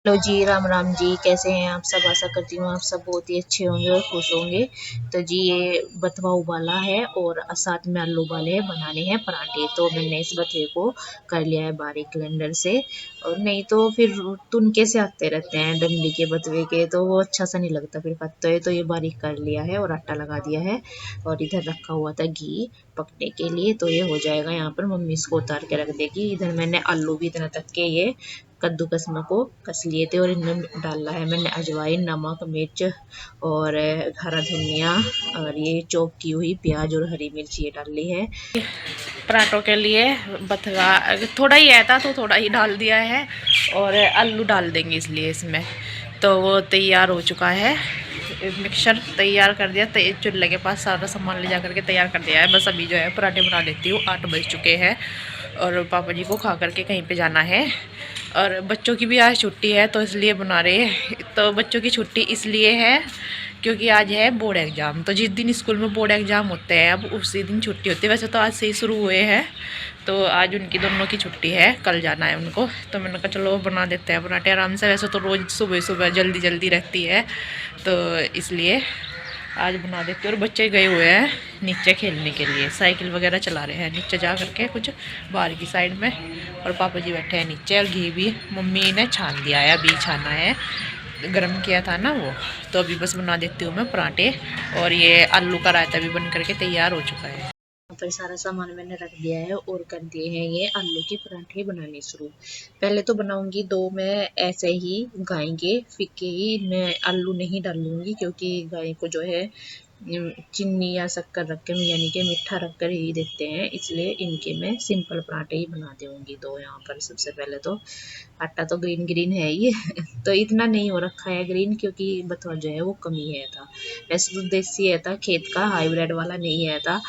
Hello जी, राम राम जी। कैसे हैं आप सब? आशा करती हूँ आप सब बहुत ही अच्छे होंगे और खुश होंगे। तो जी ये बथुआ उबाला है और साथ में आलू उबाले हैं, बनाने हैं पराठे। तो मैंने इस बथुए को कर लिया है बारीक ब्लेंडर से। और नहीं तो फिर तुनके से आते रहते हैं डंडी के बथुए के, तो वो अच्छा सा नहीं लगता फिर खाते हुए। तो ये बारीक कर लिया है और आटा लगा दिया है। और इधर रखा हुआ था घी पकने के लिए, तो ये हो जाएगा। यहाँ पर मम्मी इसको उतार के रख देगी। इधर मैंने आलू भी इतना तक के ये कद्दूकस में को कस लिए थे और इनमें डाला है मैंने अजवाइन, नमक, मिर्च और हरा धनिया और ये चॉप की हुई प्याज और हरी मिर्च ये डाली है। पराठों के लिए बथुआ थोड़ा ही आया था तो थोड़ा ही डाल दिया है और आलू डाल देंगे इसलिए इसमें। तो वो तैयार हो चुका है, मिक्सचर तैयार कर दिया। चूल्हे के पास सारा सामान ले जा करके तैयार कर दिया है। बस अभी जो है पराठे बना देती हूँ। 8 बज चुके हैं और पापा जी को खा करके कहीं पे जाना है। और बच्चों की भी आज छुट्टी है तो इसलिए बना रहे हैं। तो बच्चों की छुट्टी इसलिए है क्योंकि आज है बोर्ड एग्ज़ाम। तो जिस दिन स्कूल में बोर्ड एग्ज़ाम होते हैं अब उसी दिन छुट्टी होती है। वैसे तो आज से ही शुरू हुए हैं, तो आज उनकी दोनों की छुट्टी है, कल जाना है उनको। तो मैंने कहा चलो बना देते हैं पराठे आराम से। वैसे तो रोज़ सुबह सुबह जल्दी जल्दी रहती है, तो इसलिए आज बना देते हैं। और बच्चे गए हुए हैं नीचे खेलने के लिए, साइकिल वगैरह चला रहे हैं नीचे जा करके कुछ बाहर की साइड में। और पापा जी बैठे हैं नीचे। और घी भी मम्मी ने छान दिया है, अभी छाना है, गरम किया था ना वो। तो अभी बस बना देती हूँ मैं पराठे। और ये आलू का रायता भी बन करके तैयार हो चुका है। यहाँ पर सारा सामान मैंने रख दिया है और कर दिए हैं ये आलू के पराठे बनाने शुरू। पहले तो बनाऊंगी दो मैं ऐसे ही गाय के फीके ही, इनमें आलू नहीं डालूंगी क्योंकि गाय को जो है चीनी या शक्कर रख कर यानी कि मीठा रख कर ही देते हैं, इसलिए इनके मैं सिंपल पराठे ही बना दूंगी दो। यहाँ पर सबसे पहले तो आटा तो ग्रीन ग्रीन है ये तो इतना नहीं हो रखा है ग्रीन क्योंकि बथुआ जो है वो कमी है था। वैसे तो देसी है था, खेत का हाइब्रिड वाला नहीं है था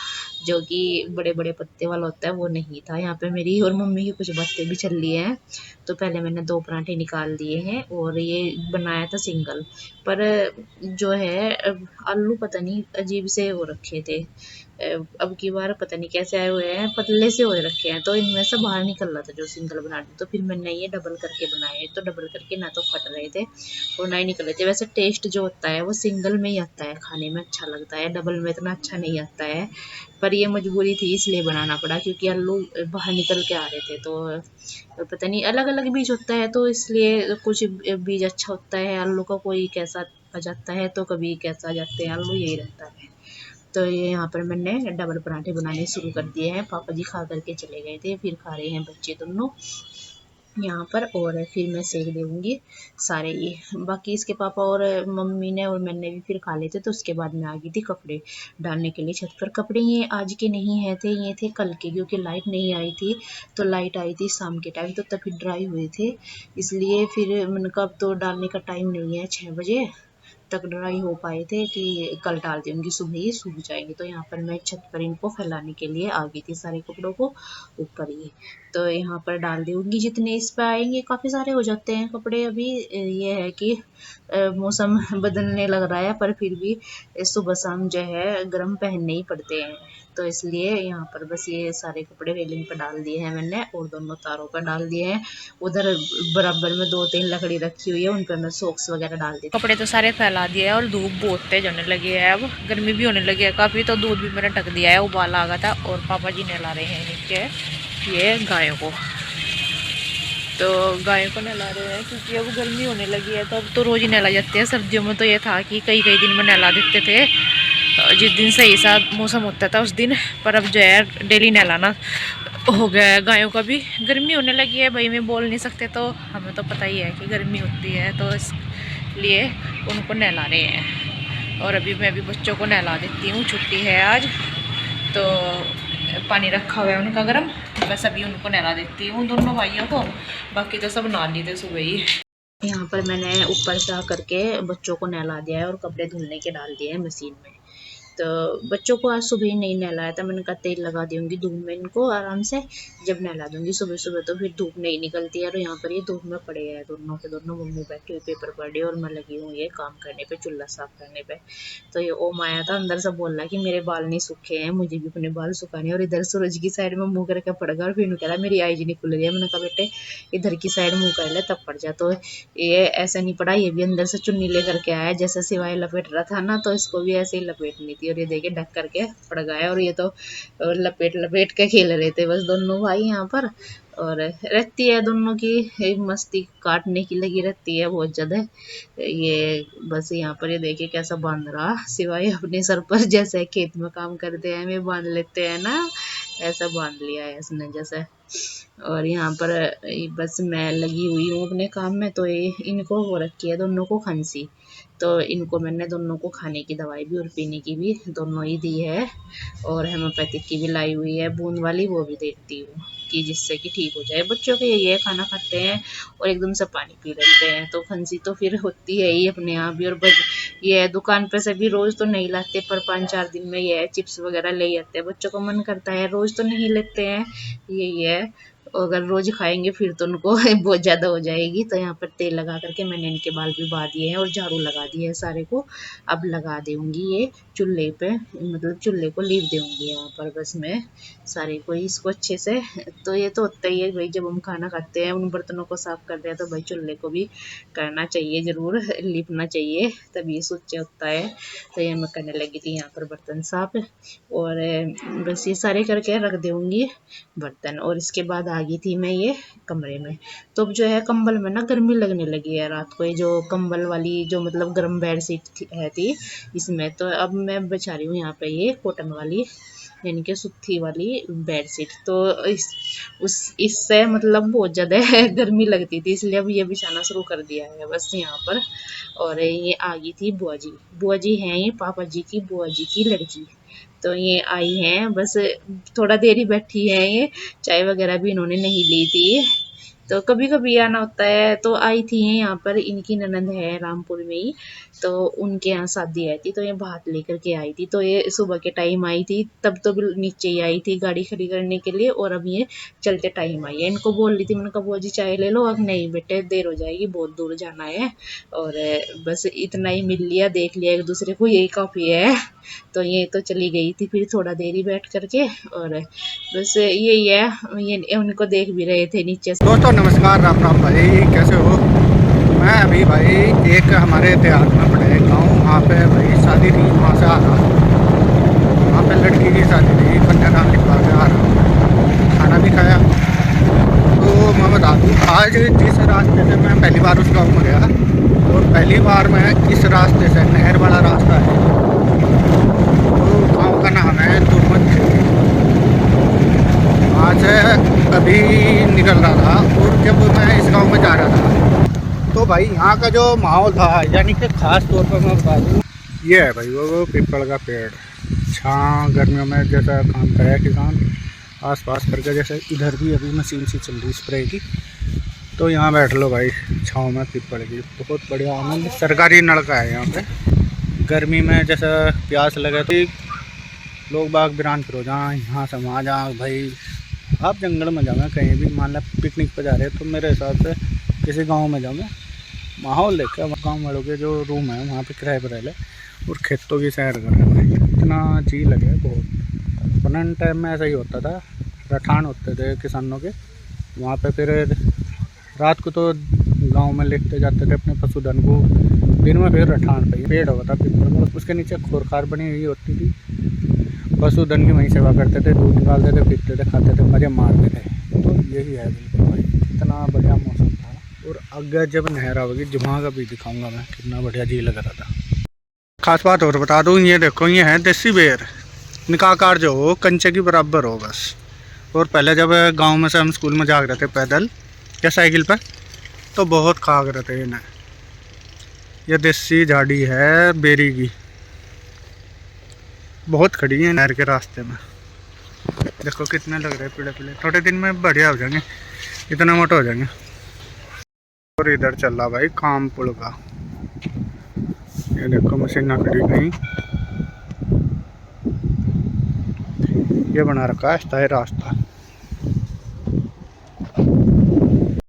जो कि बड़े बड़े पत्ते वाला होता है, वो नहीं था। यहाँ पे मेरी और मम्मी की कुछ बातें भी चल रही हैं। तो पहले मैंने दो पराठे निकाल दिए हैं और ये बनाया था सिंगल, पर जो है आलू पता नहीं अजीब से हो रखे थे। अब की बार पता नहीं कैसे आए हुए हैं, पतले से हो रखे हैं, तो इनमें से बाहर निकल रहा था जो सिंगल बना दी। तो फिर मैंने ये डबल करके बनाए, तो डबल करके ना तो फट रहे थे और ना ही निकल रहे थे। वैसे टेस्ट जो होता है वो सिंगल में ही आता है, खाने में अच्छा लगता है, डबल में इतना अच्छा नहीं आता है। पर ये मजबूरी थी इसलिए बनाना पड़ा क्योंकि आलू बाहर निकल के आ रहे थे। तो पता नहीं अलग अलग बीज होता है तो इसलिए कुछ बीज अच्छा होता है आलू का, कोई कैसा आ जाता है तो कभी कैसा आ जाते हैं आलू, यही रहता है। तो ये यहाँ पर मैंने डबल पराठे बनाने शुरू कर दिए हैं। पापा जी खा करके चले गए थे, फिर खा रहे हैं बच्चे दोनों यहाँ पर। और फिर मैं सेक दूंगी सारे ये, बाकी इसके पापा और मम्मी ने और मैंने भी फिर खा लेते। तो उसके बाद मैं आ गई थी कपड़े डालने के लिए छत पर। कपड़े ये आज के नहीं है थे, ये थे कल के, क्योंकि लाइट नहीं आई थी। तो लाइट आई थी शाम के टाइम, तो तभी ड्राई हुए थे, इसलिए फिर मैंने कहा अब तो डालने का टाइम नहीं है, 6 बजे तक ड्राई हो पाए थे कि कल डाल दूंगी, सुबह ही सूख जाएंगे। तो यहाँ पर मैं छत पर इनको फैलाने के लिए आ गई थी सारे कपड़ों को ऊपर ही। तो यहाँ पर डाल दूंगी जितने इस पे आएंगे, काफ़ी सारे हो जाते हैं कपड़े। अभी ये है कि मौसम बदलने लग रहा है पर फिर भी सुबह शाम जो है गर्म पहनने ही पड़ते हैं। तो इसलिए यहाँ पर बस ये सारे कपड़े रेलिंग पर डाल दिए हैं मैंने और दोनों तारों पर डाल दिए हैं। उधर बराबर में 2-3 लकड़ी रखी हुई है, उन पर मैं सॉक्स वगैरह डाल दी। कपड़े तो सारे फैला दिए हैं और धूप बहुत तेज होने लगी है, अब गर्मी भी होने लगी है काफ़ी। तो दूध भी मैंने ढक दिया है, उबाला आ गया था। और पापा जी नहला रहे हैं नीचे ये गायों को। तो गायों को नहला रहे हैं क्योंकि अब गर्मी होने लगी है। तो अब तो रोज़ ही नहला जाते हैं। सर्दियों में तो ये था कि कई कई दिन में नहला देते थे, जिस दिन सही सा मौसम होता था उस दिन। पर अब जो है डेली नहलाना हो गया है गायों का भी। गर्मी होने लगी है भाई, मैं बोल नहीं सकते, तो हमें तो पता ही है कि गर्मी होती है, तो इसलिए उनको नहला रहे हैं। और अभी मैं भी बच्चों को नहला देती हूँ, छुट्टी है आज। तो पानी रखा हुआ है उनका गर्म, बस अभी उनको नहला देती हूँ दोनों भाइयों को। बाकी तो सब नहा लिए थे सुबह ही। यहाँ पर मैंने ऊपर से आकर के बच्चों को नहला दिया है और कपड़े धुलने के डाल दिए हैं मशीन में। तो बच्चों को आज सुबह ही नहीं नहलाया था, मैंने कहा तेल लगा दूंगी धूप में इनको आराम से, जब नहला दूंगी सुबह सुबह तो फिर धूप नहीं निकलती है। और यहाँ पर ये धूप में पड़े हैं दोनों के दोनों, मम्मी बैठी हुई पेपर पढ़ रही है और मैं लगी हुई है काम करने पे, चूल्हा साफ करने पे। तो ये ओम आया था अंदर से, बोल रहा कि मेरे बाल नहीं सूखे हैं, मुझे भी अपने बाल सुखाने। और इधर सूरज की साइड में मुंह करके पड़ गया और फिर कह रहा मेरी आईज नहीं खुल रही है। मैंने कहा बेटे इधर की साइड मुंह कर ले तब पड़ जा। तो ये ऐसा नहीं पड़ा, ये भी अंदर से चुन्नी लेकर के आया, जैसे सिवाय लपेट रहा था ना तो इसको भी ऐसे ही लपेटनी थी। और ये देखे ढक करके पड़ गया, और ये तो लपेट लपेट के खेल रहे थे बस दोनों भाई यहाँ पर। और रहती है दोनों की एक मस्ती काटने की लगी रहती है बहुत ज्यादा। ये बस यहाँ पर ये देखिए कैसा बांध रहा, सिवाय अपने सर पर जैसे खेत में काम करते हैं वे बांध लेते हैं ना, ऐसा बांध लिया है इसने जैसे। और यहाँ पर बस मैं लगी हुई हूँ अपने काम में। तो ये इनको हो रखी है दोनों को खांसी, तो इनको मैंने दोनों को खाने की दवाई भी और पीने की भी दोनों ही दी है। और हेमोपैथिक की भी लाई हुई है बूंद वाली, वो भी देती हूँ कि जिससे कि ठीक हो जाए। बच्चों के यही है, खाना खाते हैं और एकदम से पानी पी लेते हैं तो खांसी तो फिर होती है ही अपने आप ही। और ये दुकान पे से भी रोज तो नहीं लाते, पर 5-4 दिन में ये चिप्स वगैरह ले आते हैं, बच्चों को मन करता है, रोज तो नहीं लेते हैं। यही है, अगर रोज खाएंगे फिर तो उनको बहुत ज्यादा हो जाएगी। तो यहाँ पर तेल लगा करके मैंने इनके बाल भी बहा दिए हैं और झाड़ू लगा दिए है सारे को। अब लगा दूंगी ये चूल्हे पे, मतलब चूल्हे को लीप दूंगी यहाँ पर बस मैं सारे को इसको अच्छे से। तो ये तो होता ही है भाई, जब हम खाना खाते हैं उन बर्तनों को साफ करते हैं तो भाई चूल्हे को भी करना चाहिए, जरूर लीपना चाहिए, तभी स्वच्छ होता है। तो ये मैं करने लगी थी यहाँ पर बर्तन साफ, और बस ये सारे करके रख दूंगी बर्तन। और इसके बाद आ गई थी मैं ये कमरे में। तो अब जो है कंबल में ना गर्मी लगने लगी है रात को, ये जो कंबल वाली जो मतलब गर्म बेडशीट थी इसमें। तो अब मैं बिछा रही हूँ यहाँ पे ये कॉटन वाली यानी कि सुथी वाली बेडशीट। तो इससे मतलब बहुत ज़्यादा गर्मी लगती थी, इसलिए अब ये बिछाना शुरू कर दिया है बस यहाँ पर। और ये आ गई थी बुआ जी, बुआ जी हैं ये पापा जी की बुआ जी की लड़की। तो ये आई हैं बस, थोड़ा देर ही बैठी है ये, चाय वगैरह भी इन्होंने नहीं ली थी। तो कभी कभी आना होता है। तो आई थी यहाँ पर, इनकी ननंद है रामपुर में ही, तो उनके यहाँ शादी आई थी तो ये भात लेकर के आई थी। तो ये सुबह के टाइम आई थी, तब तो भी नीचे ही आई थी गाड़ी खड़ी करने के लिए, और अब ये चलते टाइम आई है। इनको बोल रही थी, मैंने कहा बुआ जी चाय ले लो। अब नहीं बेटे देर हो जाएगी, बहुत दूर जाना है। और बस इतना ही मिल लिया, देख लिया एक दूसरे को, यही काफ़ी है। तो ये तो चली गई थी फिर थोड़ा देर ही बैठ करके, और बस यही है, ये उनको देख भी रहे थे नीचे से। दोस्तों नमस्कार, राम राम भाई, कैसे हो। मैं अभी भाई एक हमारे देहात में पड़े गांव, वहाँ पे भाई शादी थी, वहाँ से आ रहा हूँ। वहाँ पे लड़की की शादी थी, कन्यादान लिखवा के आ रहा हूँ, खाना भी खाया। तो मैं बता दूँ, आज जिस रास्ते से मैं पहली बार उस गाँव में गया, और पहली बार मैं इस रास्ते से, नहर वाला रास्ता है, तो गाँव का नाम है दुर्मत। आज अभी निकल रहा था, और जब मैं इस गांव में जा रहा था तो भाई यहाँ का जो माहौल था, यानी कि ख़ास तौर पर मैं बता दूँ, ये है भाई वो पीपल का पेड़, छाँ गर्मियों में जैसा काम करे किसान आसपास करके, जैसे इधर भी अभी मशीन सी चल रही स्प्रे की, तो यहाँ बैठ लो भाई छाँव में पीपल की, बहुत बढ़िया आनंद। सरकारी नलका है यहाँ पे, गर्मी में जैसा प्यास लगे तो लोग बाग बिरान फिर हो जाए, यहाँ से वहाँ जाए भाई। आप जंगल में जाओगे कहीं भी, मान लो पिकनिक पर जा रहे हैं, तो मेरे हिसाब से किसी गांव में जाओगे, माहौल देख के गाँव वालों के जो रूम है वहाँ पे किराए पर रह ले, और खेतों की सैर कर रहे हैं, इतना जी लगे बहुत। पुराने टाइम में ऐसा ही होता था, रठान होते थे किसानों के वहाँ पे, फिर रात को तो गाँव में लेते जाते थे अपने पशुधन को, दिन में फिर रठान पे पेड़ होता था पीपल, उसके नीचे खोरखार बनी हुई होती थी, पशुधन की वहीं सेवा करते थे, दूध निकालते थे, पीते थे, खाते थे, मजे मारते थे। तो यही है बिल्कुल भाई, इतना बढ़िया मौसम था। और आगे जब नहर आवेगी जहाँ का भी दिखाऊंगा मैं, कितना बढ़िया जी लग रहा था। खास बात और बता दूँ, ये देखो ये है देसी बेर, इनका आकार जो हो कंचे की बराबर हो बस। और पहले जब गाँव में से हम स्कूल में जा रहे थे पैदल या साइकिल पर, तो बहुत खाग रहे थे इन्हें। यह देसी झाड़ी है बेरी की, बहुत खड़ी है नहर के रास्ते में। देखो कितने लग रहे हैं पीले पीले, थोड़े दिन में बढ़िया हो जाएंगे, इतना मोटा हो जाएंगे। और इधर चल रहा भाई काम पुल का, ये देखो मशीन खड़ी गई, ये बना रखा है स्थायी रास्ता।